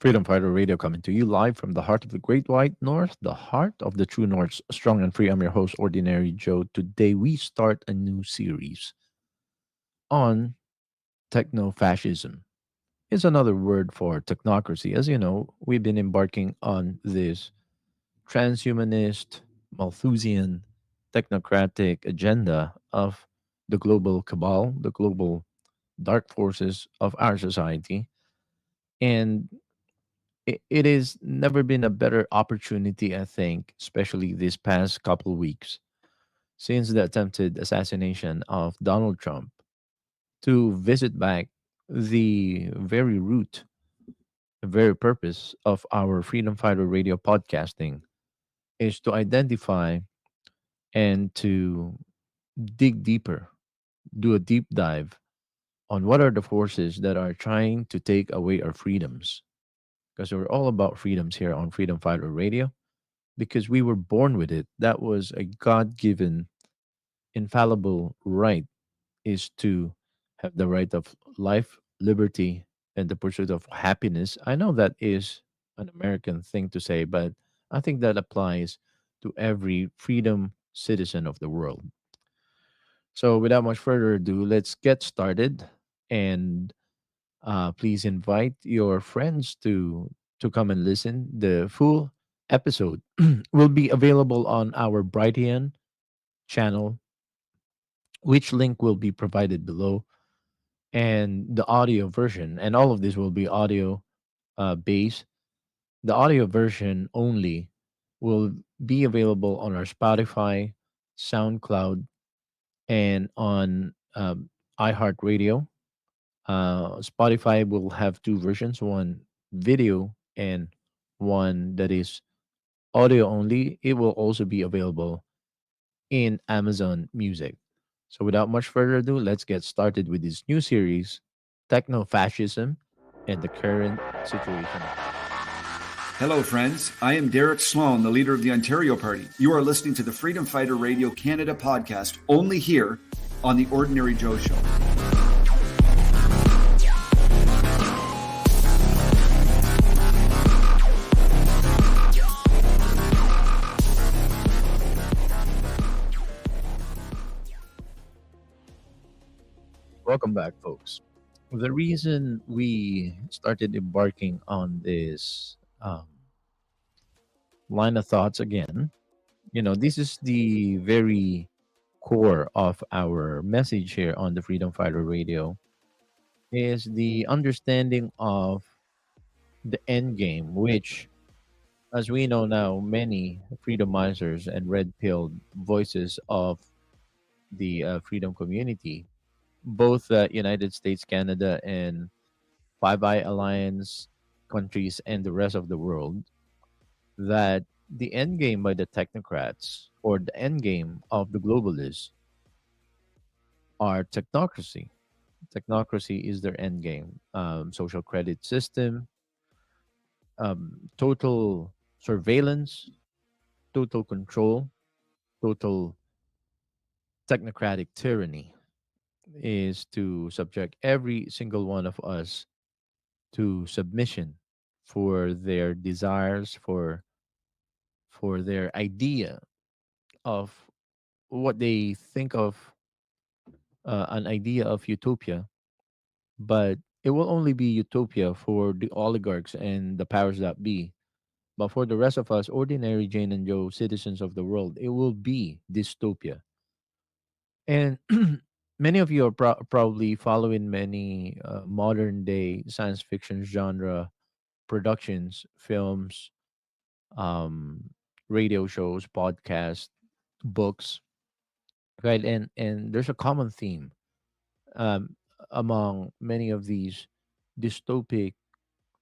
Freedom Fighter Radio coming to you live from the heart of the Great White North, the heart of the true North, strong and free. I'm your host, Ordinary Joe. Today we start a new series on techno-fascism. It's another word for technocracy. As you know, we've been embarking on this transhumanist, Malthusian, technocratic agenda of the global cabal, the global dark forces of our society. And it has never been a better opportunity, I think, especially this past couple weeks, since the attempted assassination of Donald Trump, to visit back the very root, the very purpose of our Freedom Fighter Radio podcasting is to identify and to dig deeper, do a deep dive on what are the forces that are trying to take away our freedoms. Because we're all about freedoms here on Freedom Fighter Radio because we were born with it. That was a God given, infallible right, is to have the right of life, liberty, and the pursuit of happiness. I know that is an American thing to say, but I think that applies to every freedom citizen of the world. So, without much further ado, let's get started. And please invite your friends to come and listen. The full episode will be available on our Brightian channel, which link will be provided below, and the audio version. And all of this will be audio based. The audio version only will be available on our Spotify, SoundCloud, and on iHeartRadio. Spotify will have two versions, one video and one that is audio only. It will also be available in Amazon Music. So, without much further ado, let's get started with this new series, Techno Fascism and the Current Situation. Hello, friends. I am Derek Sloan, the leader of the Ontario Party. You are listening to the Freedom Fighter Radio Canada podcast, only here on the Ordinary Joe Show. Welcome back, folks. The reason we started embarking on this line of thoughts again, this is the very core of our message here on the Freedom Fighter Radio, is the understanding of the end game, which, as we know now, many freedomizers and red pilled voices of the freedom community, both United States, Canada, and Five Eye Alliance countries and the rest of the world, that the end game by the technocrats or the end game of the globalists are technocracy. Technocracy is their end game. Social credit system, total surveillance, total control, total technocratic tyranny is to subject every single one of us to submission for their desires, for their idea of what they think of, an idea of utopia. But it will only be utopia for the oligarchs and the powers that be. But for the rest of us, ordinary Jane and Joe citizens of the world, it will be dystopia. And many of you are probably following many modern day science fiction genre productions, films, um, radio shows, podcasts, books, right? And there's a common theme um, among many of these dystopic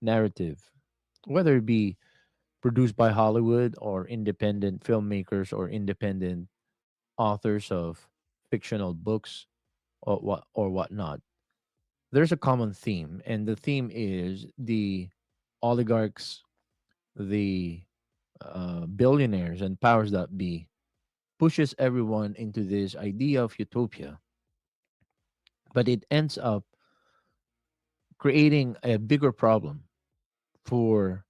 narrative, whether it be produced by Hollywood or independent filmmakers or independent authors of fictional books or whatnot. There's a common theme, and the theme is the oligarchs, the billionaires, and powers that be pushes everyone into this idea of utopia, but it ends up creating a bigger problem for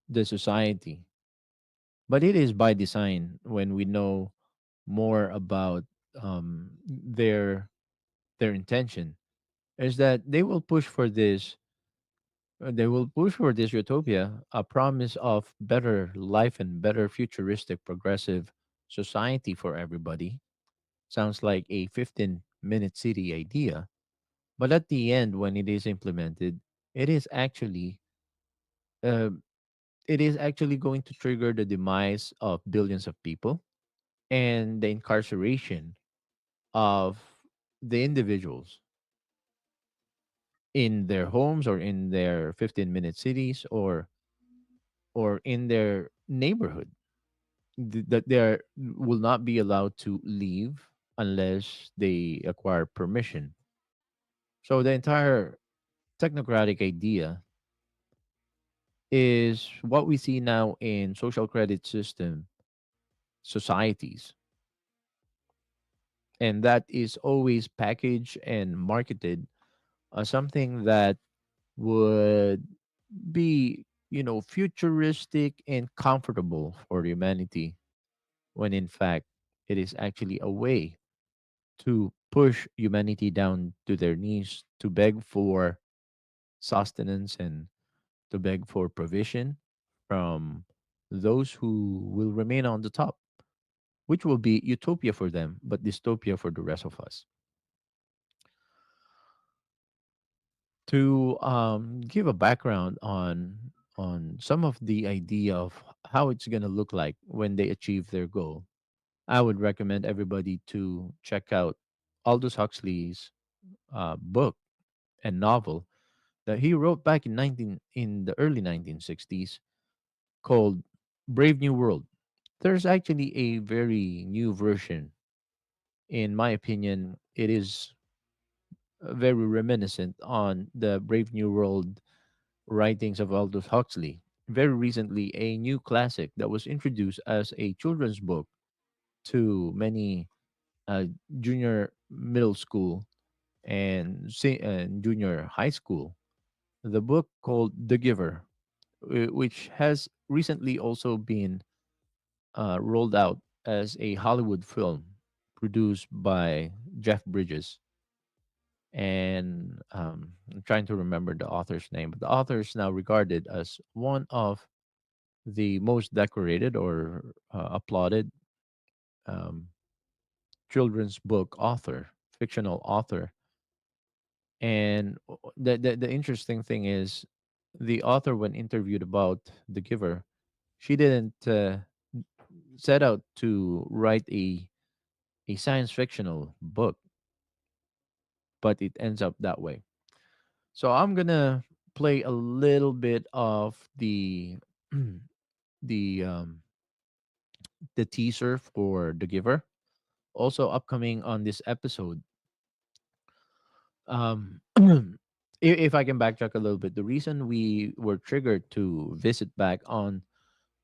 the society. But it is by design when we know more about their intention is that they will push for this utopia, a promise of better life and better futuristic progressive society for everybody. Sounds like a 15-minute city idea, but at the end when it is implemented, it is actually uh, it is actually going to trigger the demise of billions of people and the incarceration of the individuals in their homes or in their 15-minute cities or in their neighborhood that they will not be allowed to leave unless they acquire permission. So the entire technocratic idea is what we see now in social credit system societies, and that is always packaged and marketed as something that would be, futuristic and comfortable for humanity, when in fact it is actually a way to push humanity down to their knees to beg for sustenance and to beg for provision from those who will remain on the top, which will be utopia for them, but dystopia for the rest of us. To give a background on some of the idea of how it's going to look like when they achieve their goal, I would recommend everybody to check out Aldous Huxley's book and novel that he wrote back in the early 1960s called Brave New World. There's actually a very new version. In my opinion, it is very reminiscent on the Brave New World writings of Aldous Huxley. Very recently, a new classic that was introduced as a children's book to many junior middle school and junior high school. The book called The Giver, which has recently also been rolled out as a Hollywood film produced by Jeff Bridges. And I'm trying to remember the author's name, but the author is now regarded as one of the most decorated or applauded um, children's book author, fictional author. And the interesting thing is, the author, when interviewed about The Giver, she didn't set out to write a science fictional book, but it ends up that way. So I'm gonna play a little bit of the the teaser for The Giver. Also upcoming on this episode, if I can backtrack a little bit, the reason we were triggered to visit back on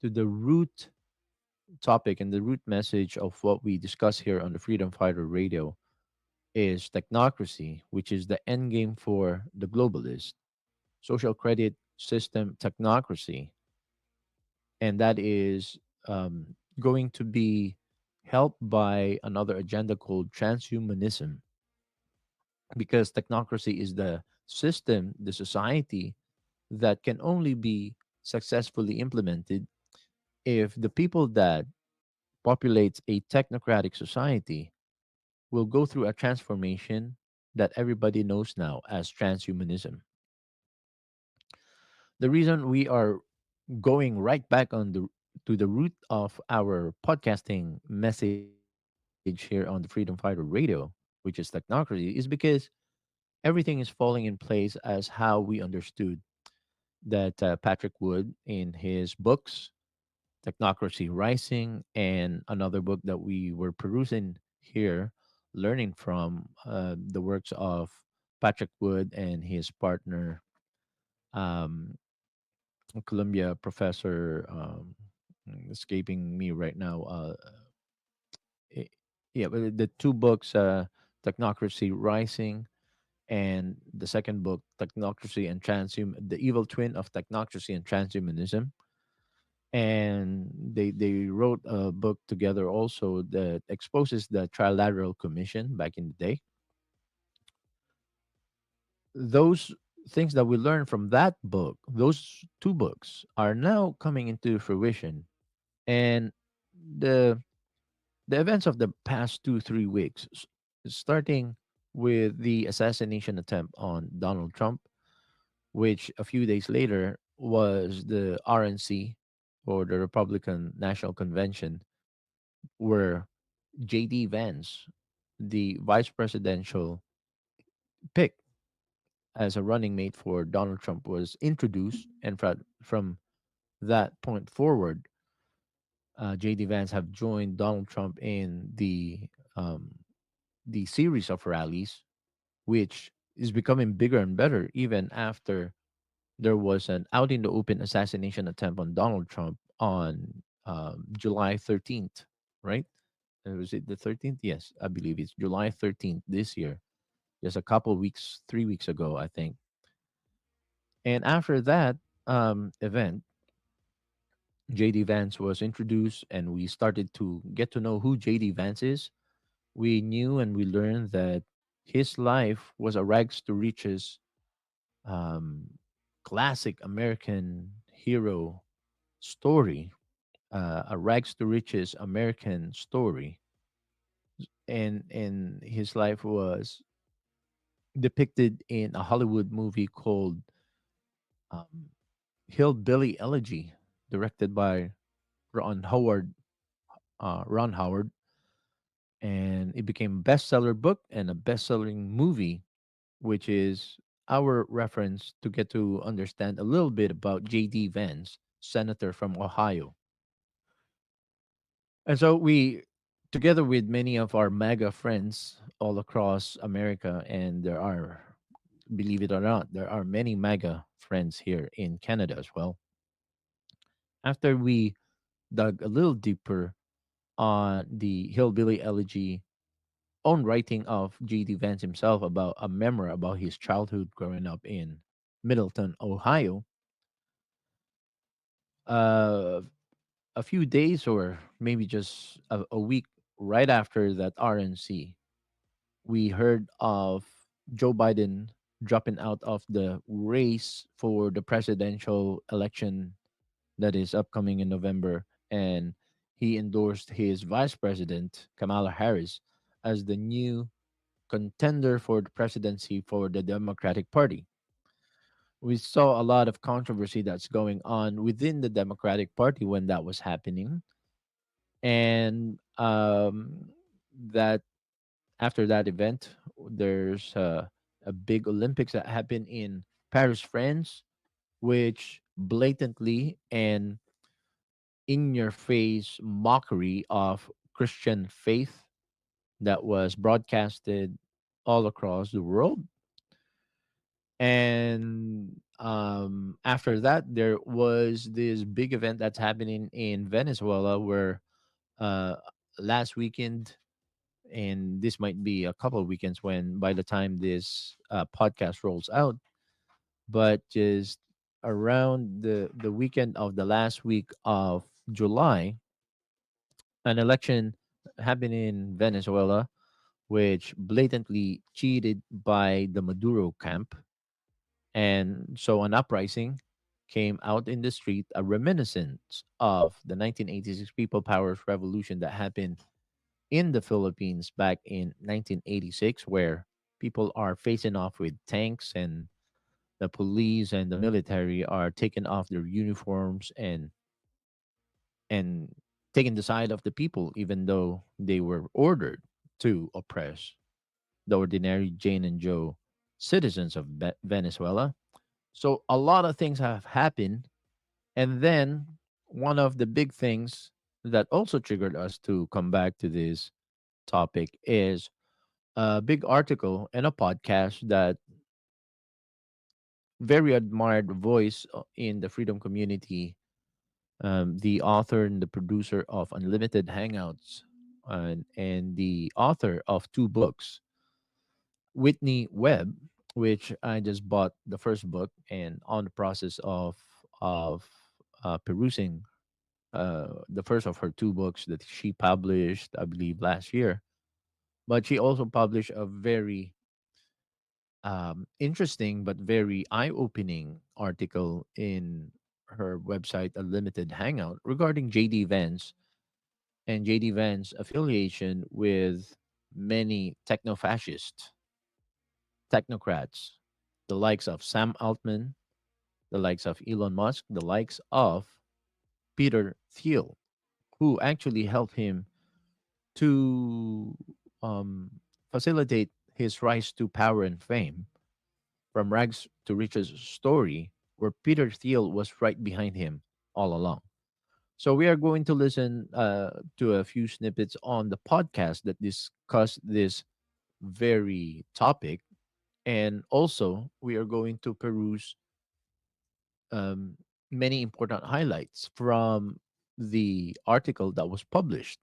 to the root topic and the root message of what we discuss here on the Freedom Fighter Radio is technocracy, which is the end game for the globalist, social credit system technocracy. And that is going to be helped by another agenda called transhumanism, because technocracy is the system, the society that can only be successfully implemented if the people that populates a technocratic society will go through a transformation that everybody knows now as transhumanism. The reason we are going right back on the to the root of our podcasting message here on the Freedom Fighter Radio, which is technocracy, is because everything is falling in place as how we understood that Patrick Wood in his books, Technocracy Rising, and another book that we were perusing here, learning from the works of Patrick Wood and his partner, um, Columbia professor, escaping me right now. I- yeah, but the two books, Technocracy Rising and the second book, Technocracy and The Evil Twin of Technocracy and Transhumanism. And they wrote a book together also that exposes the Trilateral Commission back in the day. Those things that we learned from that book, those two books, are now coming into fruition. And the the events of the past 2 3 weeks, starting with the assassination attempt on Donald Trump, which a few days later was the RNC, or the Republican National Convention, where JD Vance, the vice presidential pick as a running mate for Donald Trump, was introduced. And from that point forward, JD Vance have joined Donald Trump in um, the series of rallies, which is becoming bigger and better even after there was an out in the open assassination attempt on Donald Trump on July 13th, right? Was it the 13th? Yes, I believe it's July 13th this year, just a couple weeks, 3 weeks ago, I think. And after that event, JD Vance was introduced, and we started to get to know who JD Vance is. We knew and we learned that his life was a rags to riches, um, classic American hero story, a rags to riches American story. And his life was depicted in a Hollywood movie called um, Hillbilly Elegy, directed by Ron Howard. Ron Howard, and it became a bestseller book and a best-selling movie, which is our reference to get to understand a little bit about J.D. Vance, senator from Ohio. And so we, together with many of our MAGA friends all across America, and there are, believe it or not, there are many MAGA friends here in Canada as well. After we dug a little deeper on the Hillbilly Elegy own writing of J.D. Vance himself about a memoir about his childhood growing up in Middleton, Ohio, uh, a few days or maybe just a week right after that RNC, we heard of Joe Biden dropping out of the race for the presidential election that is upcoming in November. And he endorsed his vice president, Kamala Harris, as the new contender for the presidency for the Democratic Party. We saw a lot of controversy that's going on within the Democratic Party when that was happening. And that after that event, there's a big Olympics that happened in Paris, France, which blatantly and in your face mockery of Christian faith that was broadcasted all across the world. And after that, there was this big event that's happening in Venezuela, where uh, last weekend, and this might be a couple of weekends when by the time this podcast rolls out, but just around the weekend of the last week of July, an election happened in Venezuela, which blatantly cheated by the Maduro camp. And so an uprising came out in the street, a reminiscence of the 1986 People Powers Revolution that happened in the Philippines back in 1986, where people are facing off with tanks, and the police and the military are taking off their uniforms and taking the side of the people, even though they were ordered to oppress the ordinary Jane and Joe citizens of Venezuela. So a lot of things have happened. And then one of the big things that also triggered us to come back to this topic is a big article and a podcast that very admired voice in the freedom community, the author and the producer of Unlimited Hangouts, and the author of two books, Whitney Webb. which I just bought the first book and on the process of perusing the first of her two books that she published, I believe, last year. But she also published a very interesting but very eye-opening article in her website, A Limited Hangout, regarding JD Vance and JD Vance affiliation with many techno-fascist technocrats, the likes of Sam Altman, the likes of Elon Musk, the likes of Peter Thiel, who actually helped him to um, facilitate his rise to power and fame from rags to riches story, where Peter Thiel was right behind him all along. So we are going to listen to a few snippets on the podcast that discuss this very topic, and also we are going to peruse um, many important highlights from the article that was published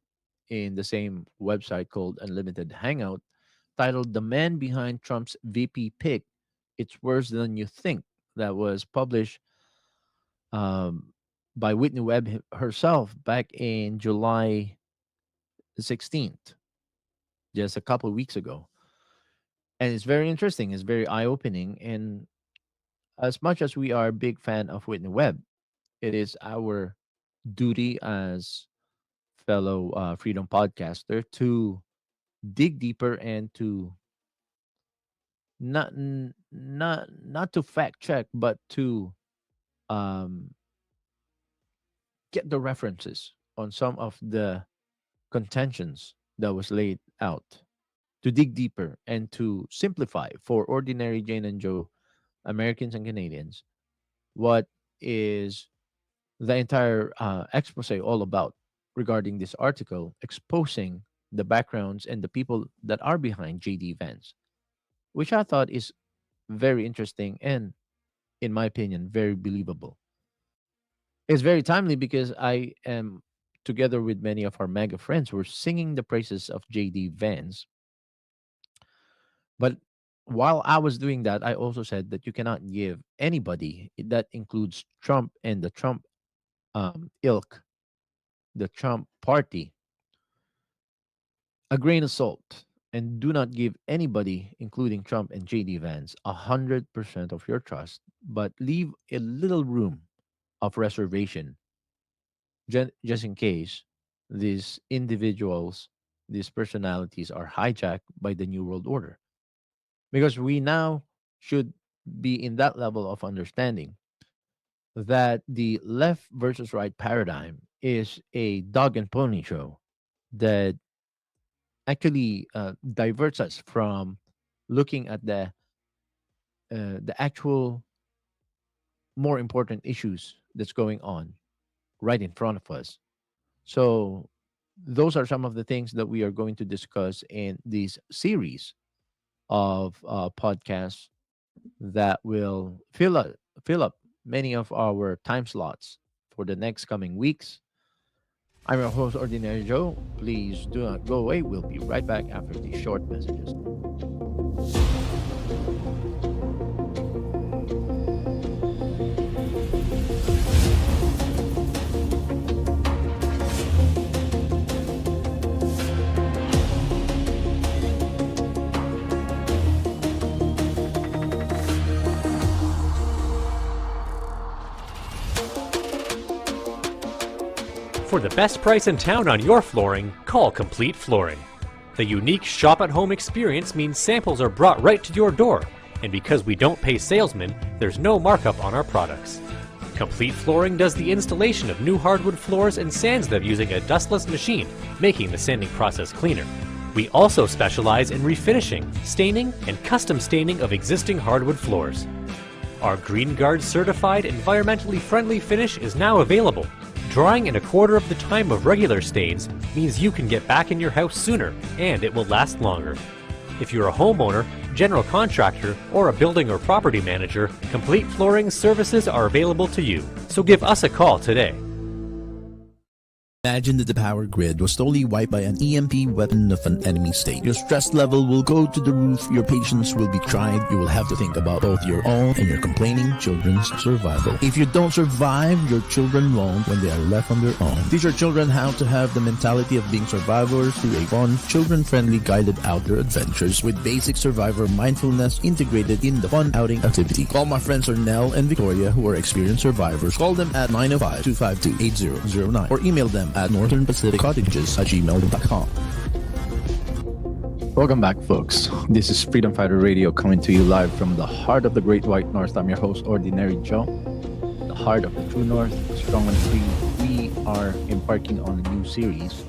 in the same website called Unlimited Hangout, titled "The Man Behind Trump's VP Pick, It's Worse Than You Think," that was published um, by Whitney Webb herself back in July 16th, just a couple of weeks ago. And it's very interesting, it's very eye opening. And as much as we are a big fan of Whitney Webb, it is our duty as fellow freedom podcaster to dig deeper and to not to fact check, but to um, get the references on some of the contentions that was laid out, to dig deeper and to simplify for ordinary Jane and Joe Americans and Canadians what is the entire expose all about regarding this article, exposing the backgrounds and the people that are behind JD Vance, which I thought is very interesting and, in my opinion, very believable. It's very timely because I am, together with many of our mega friends, we're singing the praises of JD Vance. But while I was doing that, I also said that you cannot give anybody, that includes Trump and the Trump ilk, the Trump party, a grain of salt. And do not give anybody, including Trump and JD Vance, 100% of your trust, but leave a little room of reservation, just in case these individuals, these personalities are hijacked by the New World Order. Because we now should be in that level of understanding that the left versus right paradigm is a dog and pony show that actually diverts us from looking at the actual more important issues that's going on right in front of us. So those are some of the things that we are going to discuss in this series of podcasts that will fill up many of our time slots for the next coming weeks. I'm your host, Ordinary Joe. Please do not go away. We'll be right back after these short messages. For the best price in town on your flooring, call Complete Flooring. The unique shop-at-home experience means samples are brought right to your door, and because we don't pay salesmen, there's no markup on our products. Complete Flooring does the installation of new hardwood floors and sands them using a dustless machine, making the sanding process cleaner. We also specialize in refinishing, staining, and custom staining of existing hardwood floors. Our Green Guard certified environmentally friendly finish is now available. Drying in a quarter of the time of regular stains means you can get back in your house sooner, and it will last longer. If you're a homeowner, general contractor, or a building or property manager, Complete Flooring services are available to you. So give us a call today. Imagine that the power grid was totally wiped by an EMP weapon of an enemy state. Your stress level will go to the roof, your patience will be tried, you will have to think about both your own and your complaining children's survival. If you don't survive, your children won't when they are left on their own. Teach your children how to have the mentality of being survivors through a fun, children-friendly guided outdoor adventures with basic survivor mindfulness integrated in the fun outing activity. Call my friends Ornell and Victoria who are experienced survivors. Call them at 905-252-8009 or email them at northernpacificcottages@gmail.com. Welcome back, folks. This is Freedom Fighter Radio coming to you live from the heart of the Great White North. I'm your host, Ordinary Joe, the heart of the true North, strong and free. We are embarking on a new series.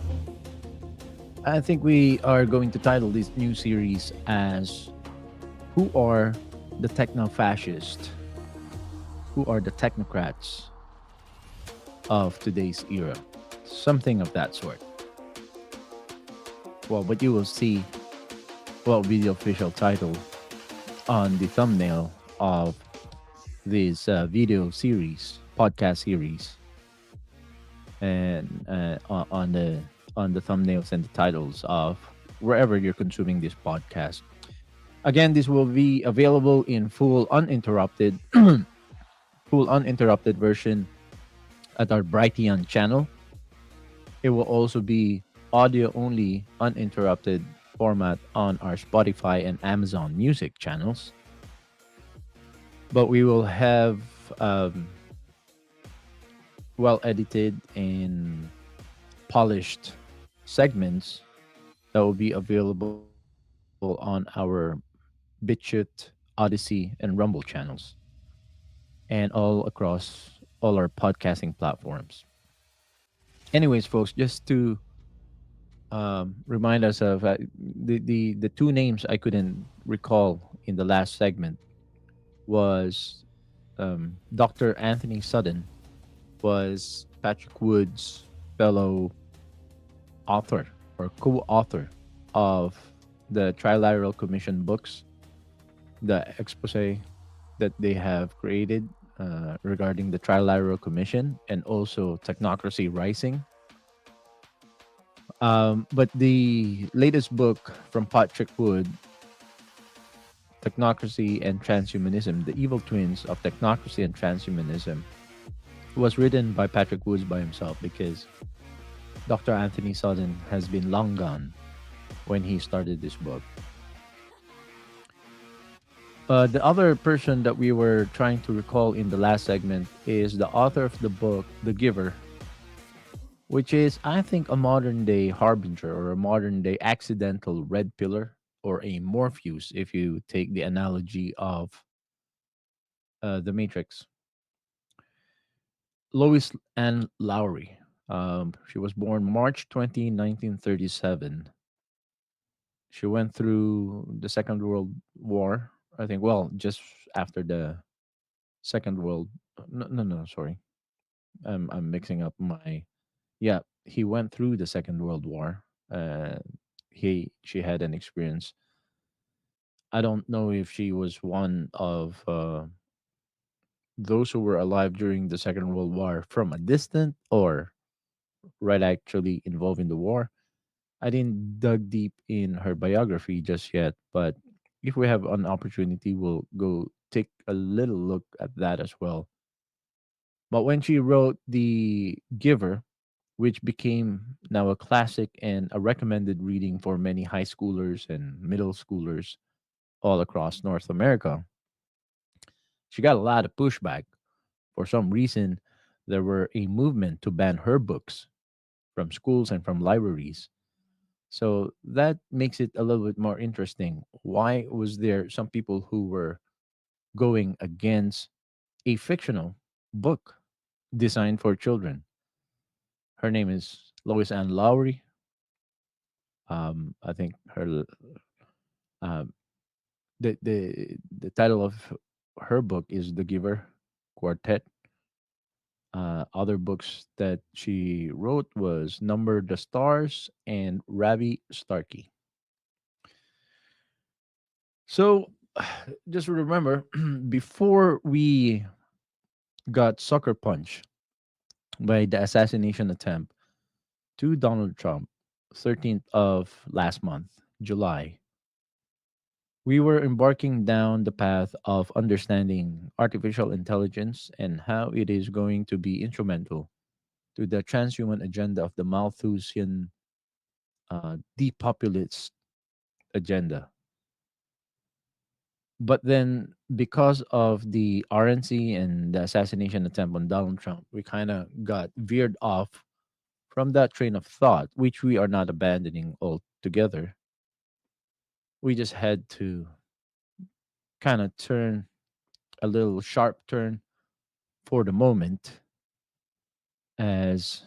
I think we are going to title this new series as Who Are the Techno-fascists? Who are the technocrats of today's era? Something of that sort. Well, but you will see what will be the official title on the thumbnail of this video series, podcast series, and on the thumbnails and the titles of wherever you're consuming this podcast. Again, this will be available in full uninterrupted, full uninterrupted version at our Brighteon channel. It will also be audio only, uninterrupted format on our Spotify and Amazon Music channels. But we will have well edited and polished segments that will be available on our BitChute, Odyssey, and Rumble channels, and all across all our podcasting platforms. Anyways, folks, just to remind us of the two names I couldn't recall in the last segment was Dr. Anthony Sudden was Patrick Wood's fellow author or co-author of the Trilateral Commission books, the expose that they have created regarding the Trilateral Commission and also Technocracy Rising. But the latest book from Patrick Wood, Technocracy and Transhumanism, The Evil Twins of Technocracy and Transhumanism, was written by Patrick Woods by himself because Dr. Anthony Sudden has been long gone when he started this book. The other person that we were trying to recall in the last segment is the author of the book, The Giver, which is, I think, a modern day harbinger or a modern day accidental red pillar or a Morpheus, if you take the analogy of the Matrix. Lois Ann Lowry. She was born March 20, 1937. She went through the Second World War, I think, well, just after the Second World. No, no, no, sorry. I'm mixing up my. Yeah, he went through the Second World War. She had an experience. I don't know if she was one of those who were alive during the Second World War from a distant or right actually involved in the war. I didn't dug deep in her biography just yet, but if we have an opportunity, we'll go take a little look at that as well. But when she wrote The Giver, which became now a classic and a recommended reading for many high schoolers and middle schoolers all across North America, she got a lot of pushback. For some reason, there were a movement to ban her books from schools and from libraries. So that makes it a little bit more interesting. Why was there some people who were going against a fictional book designed for children? Her name is Lois Ann Lowry. I think um, the title of her book is The Giver Quartet. Other books that she wrote was Number the Stars and Ravi Starkey. So just remember, before we got sucker punched by the assassination attempt to Donald Trump, 13th of last month, July, we were embarking down the path of understanding artificial intelligence and how it is going to be instrumental to the transhuman agenda of the Malthusian depopulist agenda. But then, because of the RNC and the assassination attempt on Donald Trump, we kind of got veered off from that train of thought, which we are not abandoning altogether. We just had to kind of turn a little sharp turn for the moment, as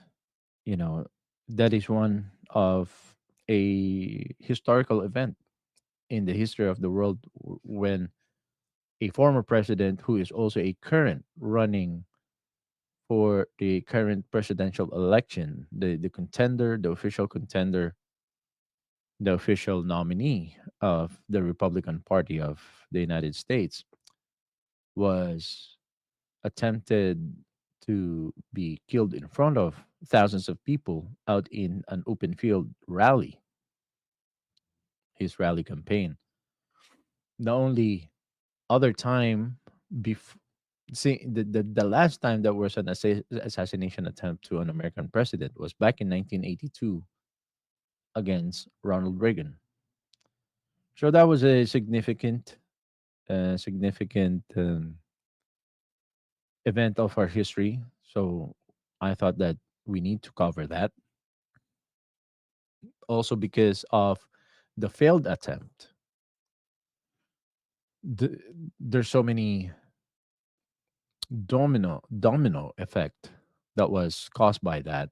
you know, that is one of a historical event in the history of the world when a former president who is also a current running for the current presidential election, the contender, the official contender, the official nominee of the Republican Party of the United States, was attempted to be killed in front of thousands of people out in an open field rally, his rally campaign. The only other time before, see, the last time there was an assassination attempt to an American president was back in 1982 against Ronald Reagan. So that was a significant event of our history. So I thought that we need to cover that also because of the failed attempt. The, there's so many domino effect that was caused by that,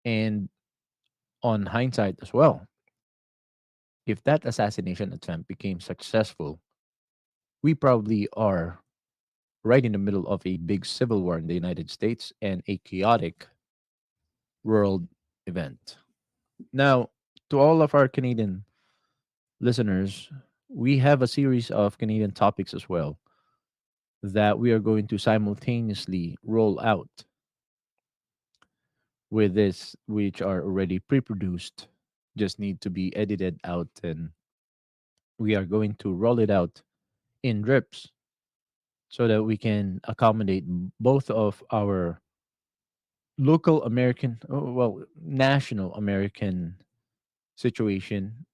and on hindsight as well, if that assassination attempt became successful, we probably are right in the middle of a big civil war in the United States and a chaotic world event. Now, to all of our Canadian listeners, we have a series of Canadian topics as well that we are going to simultaneously roll out with this, which are already pre produced, just need to be edited out, and we are going to roll it out in drips so that we can accommodate both of our local American, well, national American situation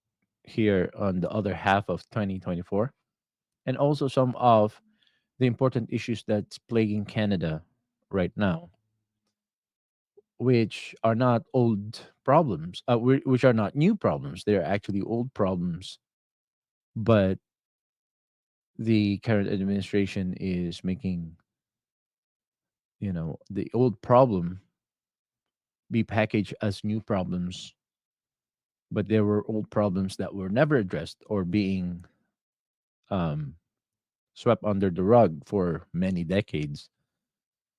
here on the other half of 2024, and also some of the important issues that's plaguing Canada right now, which are not old problems, which are not new problems. They're actually old problems, but the current administration is making, the old problem be packaged as new problems, but there were old problems that were never addressed or being um, swept under the rug for many decades.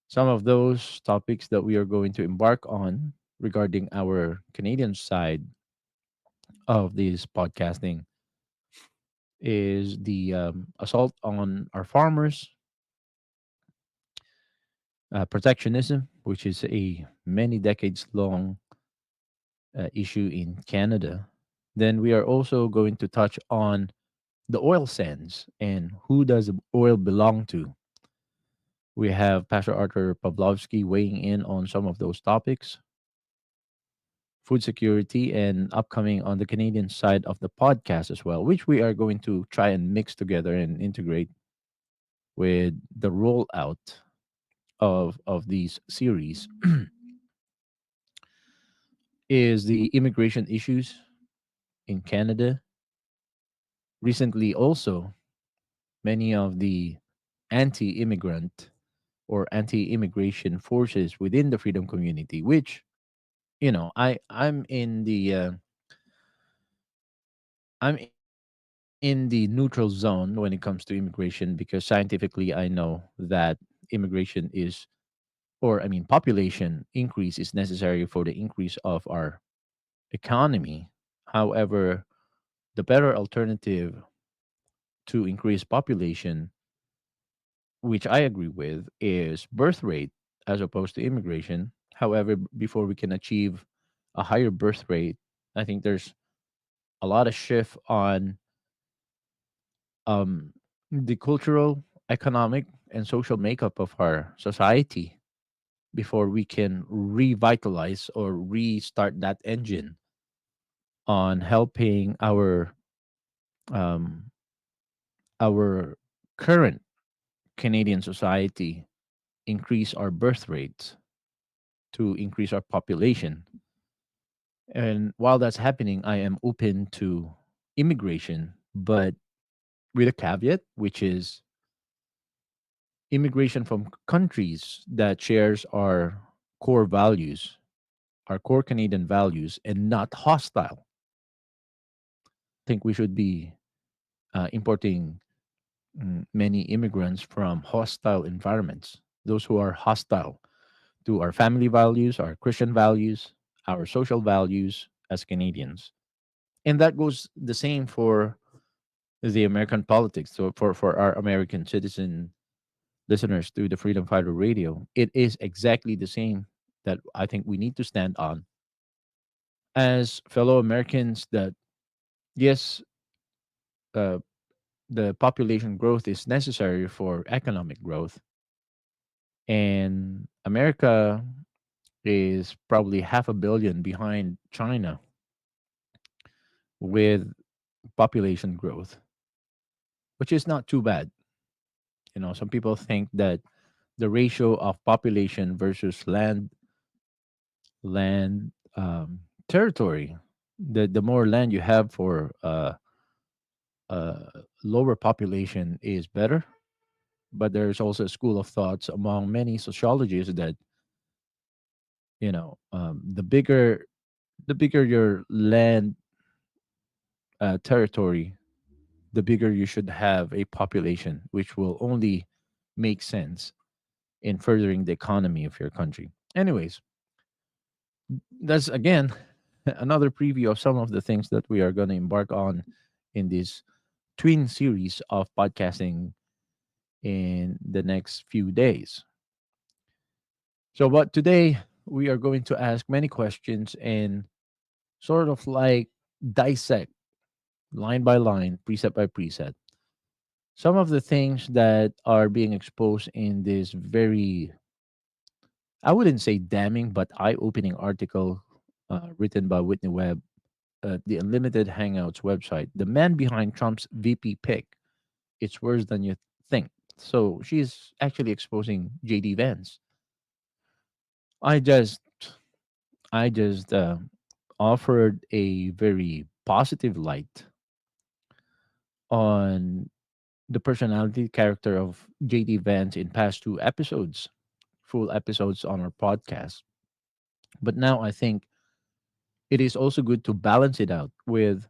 Some of those topics that we are going to embark on regarding our Canadian side of this podcasting is the assault on our farmers, protectionism, which is a many decades long issue in Canada. Then we are also going to touch on the oil sands and who does the oil belong to. We have Pastor Arthur Pavlovsky weighing in on some of those topics, food security, and upcoming on the Canadian side of the podcast as well, which we are going to try and mix together and integrate with the rollout of these series is the immigration issues in Canada. Recently, also, many of the anti immigrant or anti immigration forces within the freedom community, which, I'm in the I'm in the neutral zone when it comes to immigration because scientifically I know that immigration is, or I mean population increase is necessary for the increase of our economy. However, the better alternative to increase population, which I agree with, is birth rate as opposed to immigration. However, before we can achieve a higher birth rate, I think there's a lot of shift on um, the cultural, economic, and social makeup of our society before we can revitalize or restart that engine on helping um, our current Canadian society increase our birth rates to increase our population. And while that's happening, I am open to immigration, but with a caveat, which is immigration from countries that shares core values, our core Canadian values, and not hostile. I think we should be importing many immigrants from hostile environments, those who are hostile to our family values, our Christian values, our social values as Canadians. And that goes the same for the American politics. So for our American citizen listeners to the Freedom Fighter Radio, it is exactly the same that I think we need to stand on as fellow Americans that yes, uh, the population growth is necessary for economic growth. And America is probably half a billion behind China with population growth, which is not too bad. You know, some people think that the ratio of population versus land territory, the more land you have for uh, lower population is better. But there's also a school of thoughts among many sociologists that the bigger your land territory, the bigger you should have a population, which will only make sense in furthering the economy of your country. Anyways, that's again another preview of some of the things that we are going to embark on in this twin series of podcasting in the next few days. So, but today we are going to ask many questions and sort of like dissect line by line, precept by precept, some of the things that are being exposed in this very, I wouldn't say damning, but eye opening article written by Whitney Webb, the Unlimited Hangouts website. The man behind Trump's VP pick. It's worse than you think. So she's actually exposing JD Vance. I just, I just offered a very positive light on the personality character of JD Vance in past two episodes, full episodes on our podcast. But now I think it is also good to balance it out with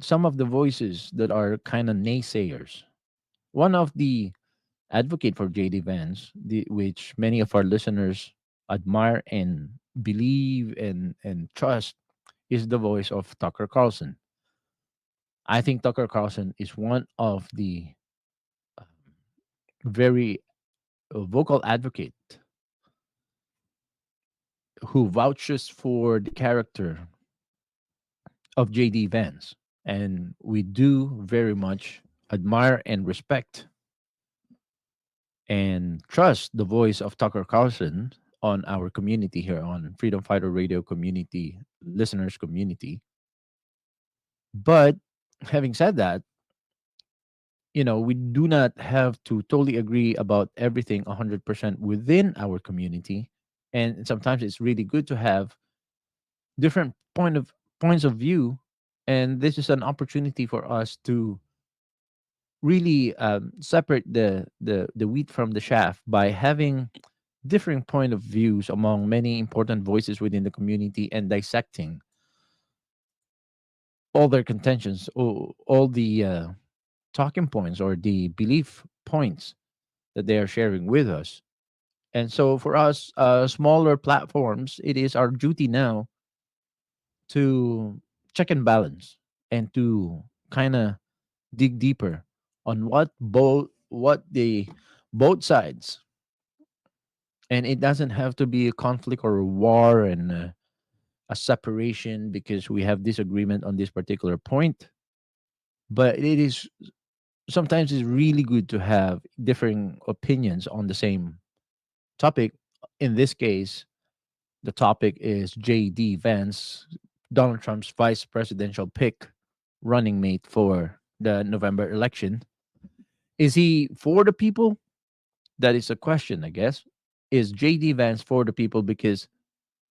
some of the voices that are kind of naysayers. One of the advocate for JD Vance, which many of our listeners admire and believe and trust, is the voice of Tucker Carlson. I think Tucker Carlson is one of the very vocal advocate who vouches for the character of JD Vance. And we do very much admire and respect and trust the voice of Tucker Carlson on our community here on Freedom Fighter Radio community, listeners community. But having said that, we do not have to totally agree about everything 100% within our community. And sometimes it's really good to have different points of view, and this is an opportunity for us to really separate the wheat from the chaff by having differing point of views among many important voices within the community and dissecting all their contentions, all the talking points or the belief points that they are sharing with us. And so for us, smaller platforms, it is our duty now to check and balance and to kind of dig deeper on what the both sides And it doesn't have to be a conflict or a war and a separation because we have disagreement on this particular point. But it is sometimes it's really good to have differing opinions on the same topic. In this case, the topic is J.D. Vance, Donald Trump's vice presidential pick, running mate for the November election. Is he for the people? That is a question, I guess. Is J.D. Vance for the people because,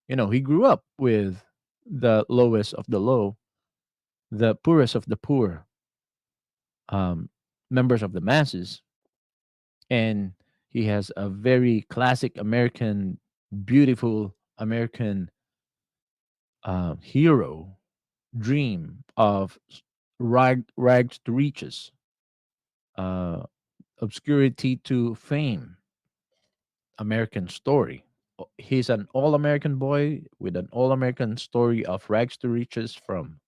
he grew up with the lowest of the low, the poorest of the poor, um, members of the masses, and he has a very classic American, beautiful American hero dream of rags to riches, uh, obscurity to fame, American story. He's an all American boy with an all American story of rags to riches from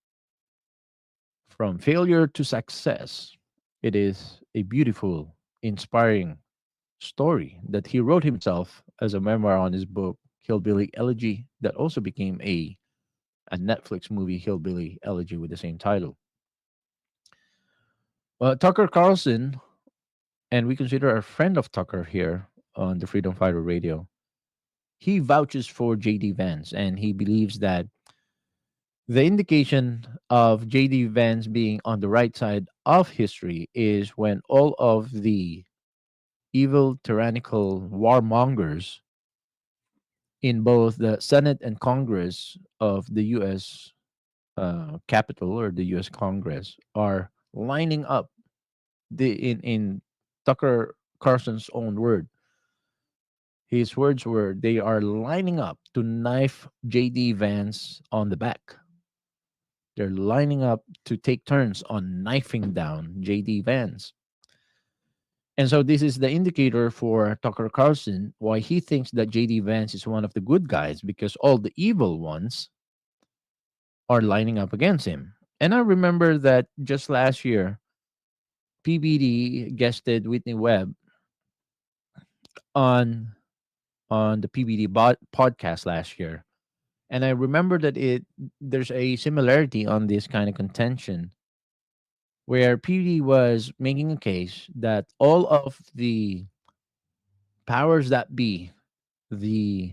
failure to success. It is a beautiful, inspiring story that he wrote himself as a memoir on his book, Hillbilly Elegy, that also became a Netflix movie, Hillbilly Elegy, with the same title. Well, Tucker Carlson, and we consider a friend of Tucker here on the Freedom Fighter Radio, he vouches for JD Vance and he believes that the indication of JD Vance being on the right side of history is when all of the evil, tyrannical warmongers in both the Senate and Congress of the U.S. Capitol or the U.S. Congress are lining up in Tucker Carlson's own word. His words were they are lining up to knife J.D. Vance on the back. They're lining up to take turns on knifing down J.D. Vance. And so this is the indicator for Tucker Carlson why he thinks that J.D. Vance is one of the good guys because all the evil ones are lining up against him. And I remember that just last year, PBD guested Whitney Webb on on the PBD podcast last year. And I remember that it there's a similarity on this kind of contention where PBD was making a case that all of the powers that be, the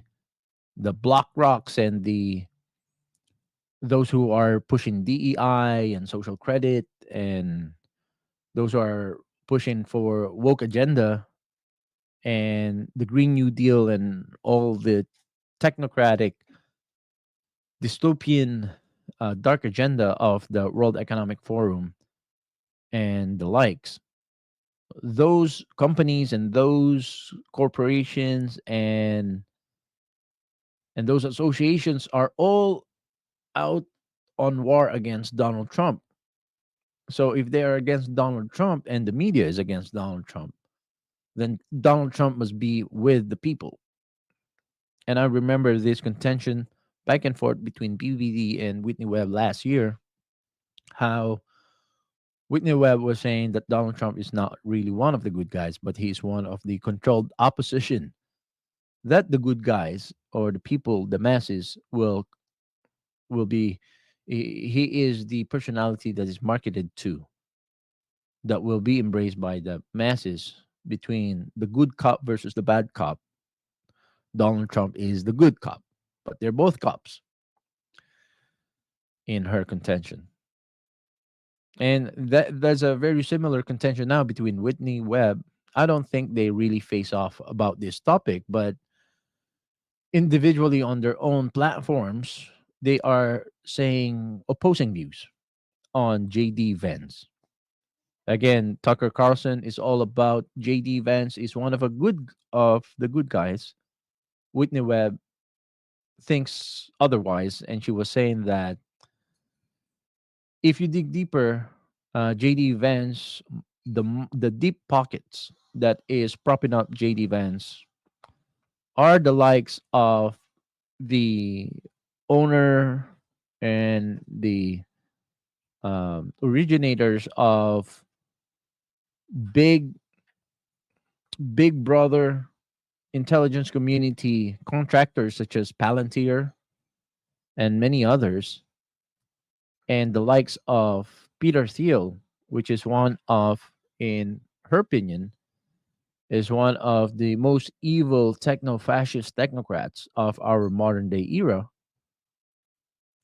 the Block Rocks and the those who are pushing DEI and social credit and those who are pushing for woke agenda and the Green New Deal and all the technocratic dystopian dark agenda of the World Economic Forum and the likes. Those companies and those corporations and those associations are all out on war against Donald Trump. So if they are against Donald Trump and the media is against Donald Trump, then Donald Trump must be with the people. And I remember this contention back and forth between BBD and Whitney Webb last year, how Whitney Webb was saying that Donald Trump is not really one of the good guys, but he's one of the controlled opposition. That the good guys or the people, the masses, will be. He is the personality that is marketed to, that will be embraced by the masses. Between the good cop versus the bad cop, Donald Trump is the good cop, but they're both cops in her contention. And there's a very similar contention now between Whitney Webb. I don't think they really face off about this topic, but individually on their own platforms, they are saying opposing views on JD Vance. Again, Tucker Carlson is all about JD Vance is one of a good of the good guys. Whitney Webb thinks otherwise, and she was saying that if you dig deeper, JD Vance, the deep pockets that is propping up JD Vance are the likes of the owner and the originators of big Big Brother intelligence community contractors such as Palantir and many others, and the likes of Peter Thiel, which is one of, in her opinion, is one of the most evil techno fascist technocrats of our modern day era.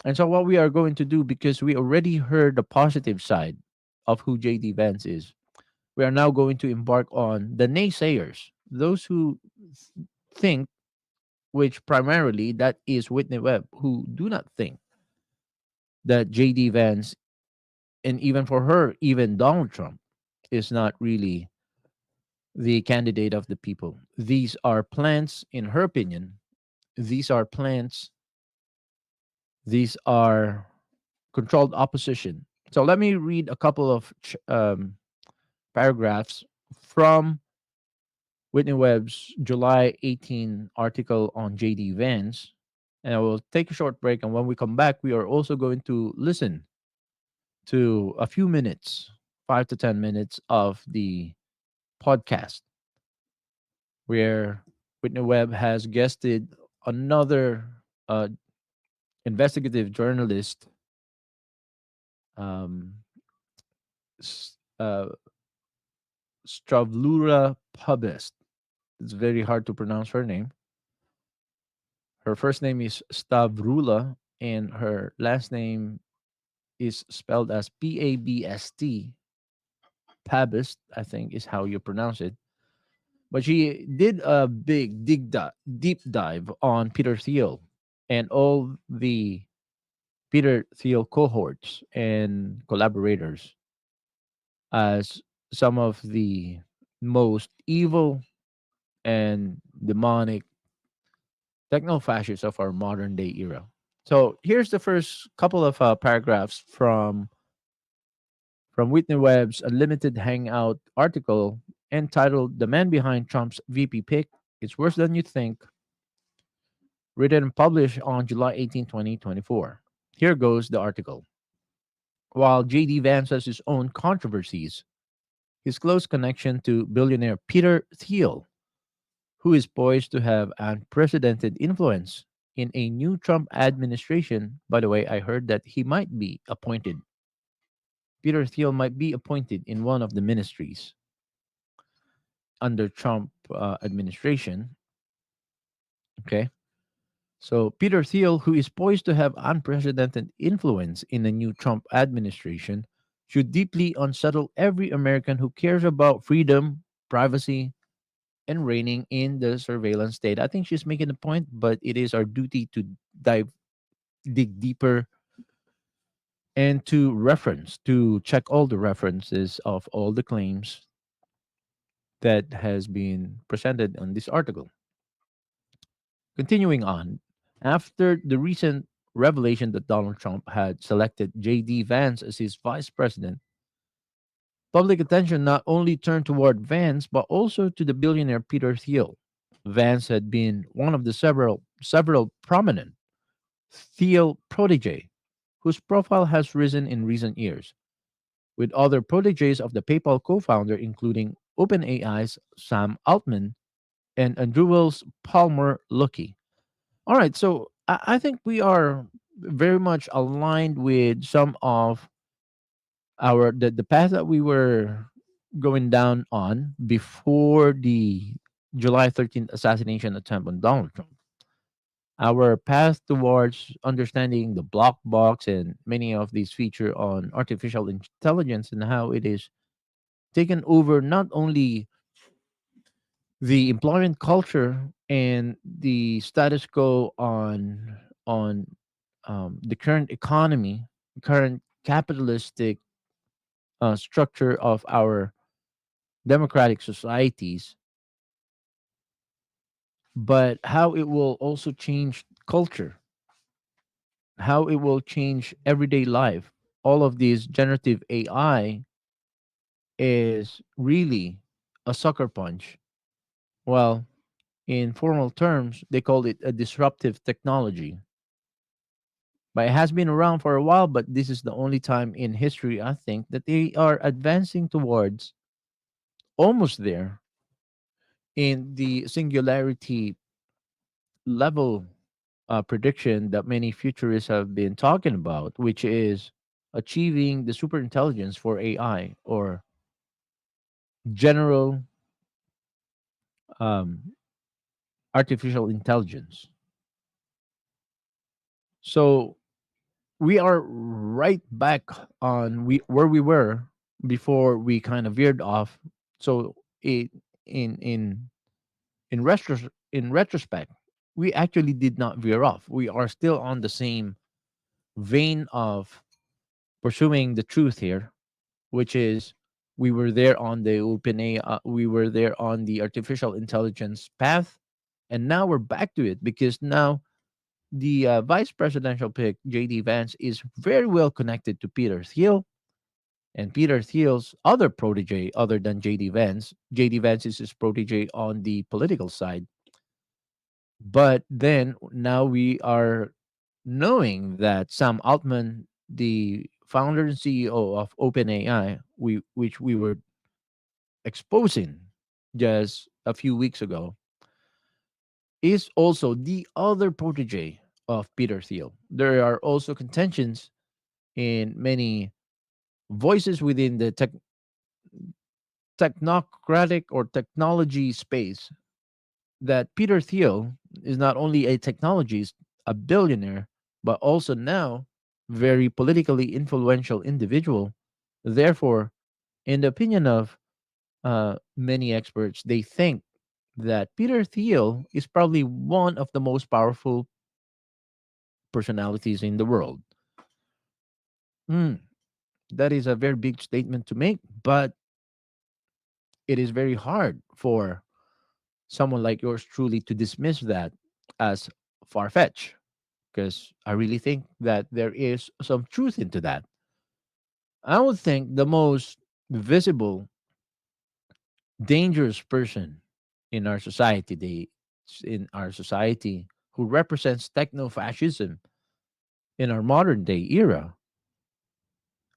And so, what we are going to do, because we already heard the positive side of who JD Vance is, we are now going to embark on the naysayers, those who think, which primarily that is Whitney Webb, who do not think that JD Vance, and even for her, even Donald Trump, is not really the candidate of the people. These are plants, in her opinion, these are plants, these are controlled opposition. So let me read a couple of paragraphs from Whitney Webb's July 18 article on JD Vance. And I will take a short break. And when we come back, we are also going to listen to a few minutes, 5 to 10 minutes of the podcast where Whitney Webb has guested another uh, investigative journalist, um, S- uh, Stravlura Pubest. It's very hard to pronounce her name. Her first name is Stavrula, and her last name is spelled as Pabst. Pabest, I think, is how you pronounce it. But she did a big deep dive on Peter Thiel and all the Peter Thiel cohorts and collaborators as some of the most evil and demonic techno fascists of our modern day era. So here's the first couple of paragraphs from Whitney Webb's Unlimited Hangout article entitled "The Man Behind Trump's VP Pick It's Worse Than You Think," written and published on July 18, 2024. Here goes the article. While JD Vance has his own controversies, his close connection to billionaire Peter Thiel, who is poised to have unprecedented influence in a new Trump administration. By the way, I heard that he might be appointed. Peter Thiel might be appointed in one of the ministries under Trump administration. Okay. So Peter Thiel, who is poised to have unprecedented influence in the new Trump administration, should deeply unsettle every American who cares about freedom, privacy, and reigning in the surveillance state. I think she's making a point, but it is our duty to dive dig deeper and to check all the references of all the claims that has been presented on this article. Continuing on, after the recent revelation that Donald Trump had selected J.D. Vance as his vice president, public attention not only turned toward Vance but also to the billionaire Peter Thiel. Vance had been one of the several prominent Thiel protege whose profile has risen in recent years, with other proteges of the PayPal co-founder including OpenAI's Sam Altman and Andrews Palmer Luckey. All right, so I think we are very much aligned with some of the path that we were going down on before the July 13th assassination attempt on Donald Trump. Our path towards understanding the block box and many of these feature on artificial intelligence and how it is taken over not only the employment culture and the status quo on the current economy, current capitalistic structure of our democratic societies, but how it will also change culture, how it will change everyday life. All of these generative AI is really a sucker punch. Well, in formal terms, they call it a disruptive technology. But it has been around for a while, but this is the only time in history, I think, that they are advancing towards almost there in the singularity level prediction that many futurists have been talking about, which is achieving the superintelligence for AI or general um, artificial intelligence. So we are right back on where we were before we kind of veered off. So it, in in retrospect, we actually did not veer off. We are still on the same vein of pursuing the truth here, which is we were there on the open AI, we were there on the artificial intelligence path, and now we're back to it because now the vice presidential pick JD Vance is very well connected to Peter Thiel, and Peter Thiel's other protege other than JD Vance. JD Vance is his protege on the political side, but then now we are knowing that Sam Altman, the founder and CEO of OpenAI, which we were exposing just a few weeks ago, is also the other protege of Peter Thiel. There are also contentions in many voices within the technocratic or technology space that Peter Thiel is not only a technologist, a billionaire, but also now very politically influential individual. Therefore, in the opinion of many experts, they think that Peter Thiel is probably one of the most powerful personalities in the world. Hmm, that is a very big statement to make, but it is very hard for someone like yours truly to dismiss that as far fetched because I really think that there is some truth into that. I would think the most visible, dangerous person in our society, who represents techno-fascism in our modern day era,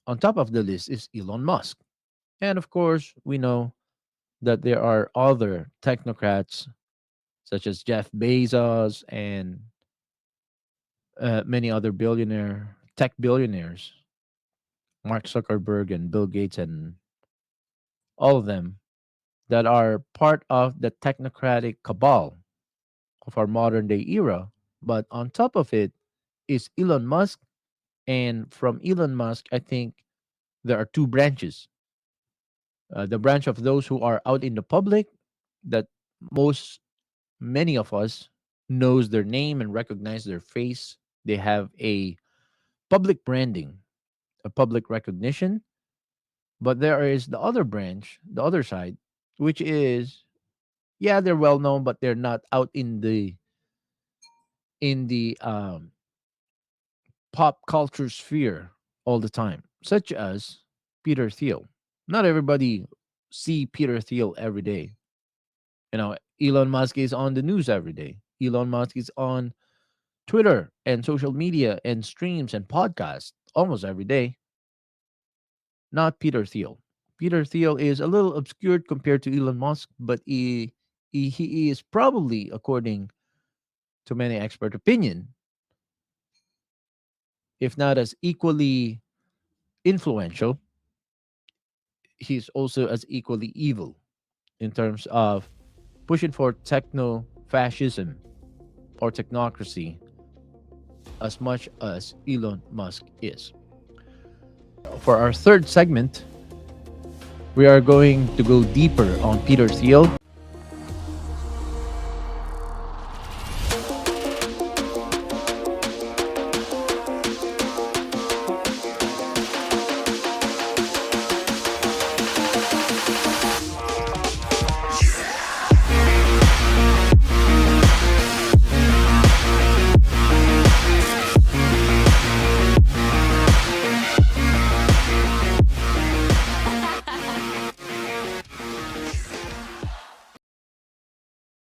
on top of the list is Elon Musk. And of course, we know that there are other technocrats such as Jeff Bezos and many other tech billionaires, Mark Zuckerberg and Bill Gates and all of them that are part of the technocratic cabal of our modern day era. But on top of it is Elon Musk. And from Elon Musk, I think there are two branches. The branch of those who are out in the public that most many of us knows their name and recognize their face. They have a public branding, a public recognition. But there is the other branch, the other side, which is yeah, they're well known, but they're not out in the pop culture sphere all the time, such as Peter Thiel. Not everybody see Peter Thiel every day. You know, Elon Musk is on the news every day. Elon Musk is on Twitter and social media and streams and podcasts almost every day. Not Peter Thiel. Peter Thiel is a little obscured compared to Elon Musk, but he is probably, according to many expert opinion, if not as equally influential, he's also as equally evil in terms of pushing for techno fascism or technocracy as much as Elon Musk is. For our third segment, we are going to go deeper on Peter Thiel